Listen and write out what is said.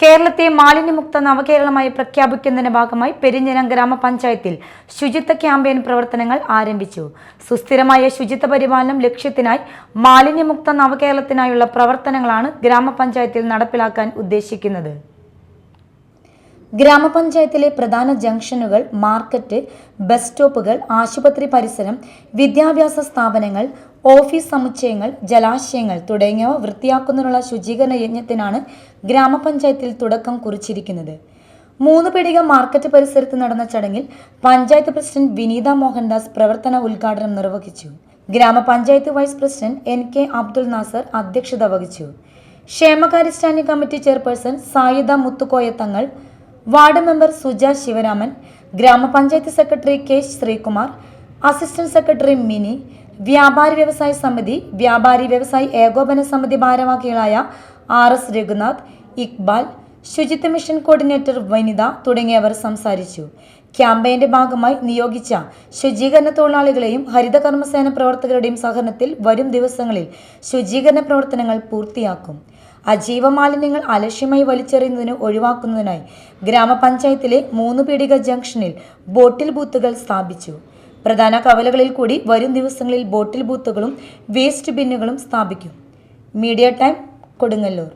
കേരളത്തെ മാലിന്യമുക്ത നവകേരളമായി പ്രഖ്യാപിക്കുന്നതിന്റെ ഭാഗമായി പെരിഞ്ഞനം ഗ്രാമപഞ്ചായത്തിൽ ശുചിത്വ ക്യാമ്പയിൻ പ്രവർത്തനങ്ങൾ ആരംഭിച്ചു. സുസ്ഥിരമായ ശുചിത്വ പരിപാലനം ലക്ഷ്യത്തിനായി മാലിന്യമുക്ത നവകേരളത്തിനായുള്ള പ്രവർത്തനങ്ങളാണ് ഗ്രാമപഞ്ചായത്തിൽ നടപ്പിലാക്കാൻ ഉദ്ദേശിക്കുന്നത്. ഗ്രാമപഞ്ചായത്തിലെ പ്രധാന ജംഗ്ഷനുകൾ, മാർക്കറ്റ്, ബസ് സ്റ്റോപ്പുകൾ, ആശുപത്രി പരിസരം, വിദ്യാഭ്യാസ സ്ഥാപനങ്ങൾ, ഓഫീസ് സമുച്ചയങ്ങൾ, ജലാശയങ്ങൾ തുടങ്ങിയവ വൃത്തിയാക്കുന്നതിനുള്ള ശുചീകരണ യജ്ഞത്തിനാണ് ഗ്രാമപഞ്ചായത്തിൽ തുടക്കം കുറിച്ചിരിക്കുന്നത്. 3 പീടിക മാർക്കറ്റ് പരിസരത്ത് നടന്ന ചടങ്ങിൽ പഞ്ചായത്ത് പ്രസിഡന്റ് വിനീത മോഹൻദാസ് പ്രവർത്തന ഉദ്ഘാടനം നിർവഹിച്ചു. Grama panchayat vice president NK Abdul Nasser അധ്യക്ഷത വഹിച്ചു. ക്ഷേമകാര്യ standing committee chairperson Sayida Muthukoya Thangal, ward member Suja Sivaraman, grama panchayat secretary K Sreekumar, assistant secretary Mini, വ്യാപാരി വ്യവസായ സമിതി, വ്യാപാരി വ്യവസായി ഏകോപന സമിതി ഭാരവാഹികളായ RS രഘുനാഥ്, ഇക്ബാൽ, ശുചിത്വ മിഷൻ കോർഡിനേറ്റർ വനിത തുടങ്ങിയവർ സംസാരിച്ചു. ക്യാമ്പയിന്റെ ഭാഗമായി നിയോഗിച്ച ശുചീകരണ തൊഴിലാളികളെയും ഹരിതകർമ്മസേന പ്രവർത്തകരുടെയും സഹകരണത്തിൽ വരും ദിവസങ്ങളിൽ ശുചീകരണ പ്രവർത്തനങ്ങൾ പൂർത്തിയാക്കും. അജൈവ മാലിന്യങ്ങൾ അലക്ഷ്യമായി വലിച്ചെറിയുന്നതിന് ഒഴിവാക്കുന്നതിനായി ഗ്രാമപഞ്ചായത്തിലെ 3 പീടിക ജംഗ്ഷനിൽ ബോട്ടിൽ ബൂത്തുകൾ സ്ഥാപിച്ചു. പ്രധാന കവലകളിൽ കൂടി വരും ദിവസങ്ങളിൽ ബോട്ടിൽ ബൂത്തുകളും വേസ്റ്റ് ബിന്നുകളും സ്ഥാപിക്കും. Media time, Kodungallur.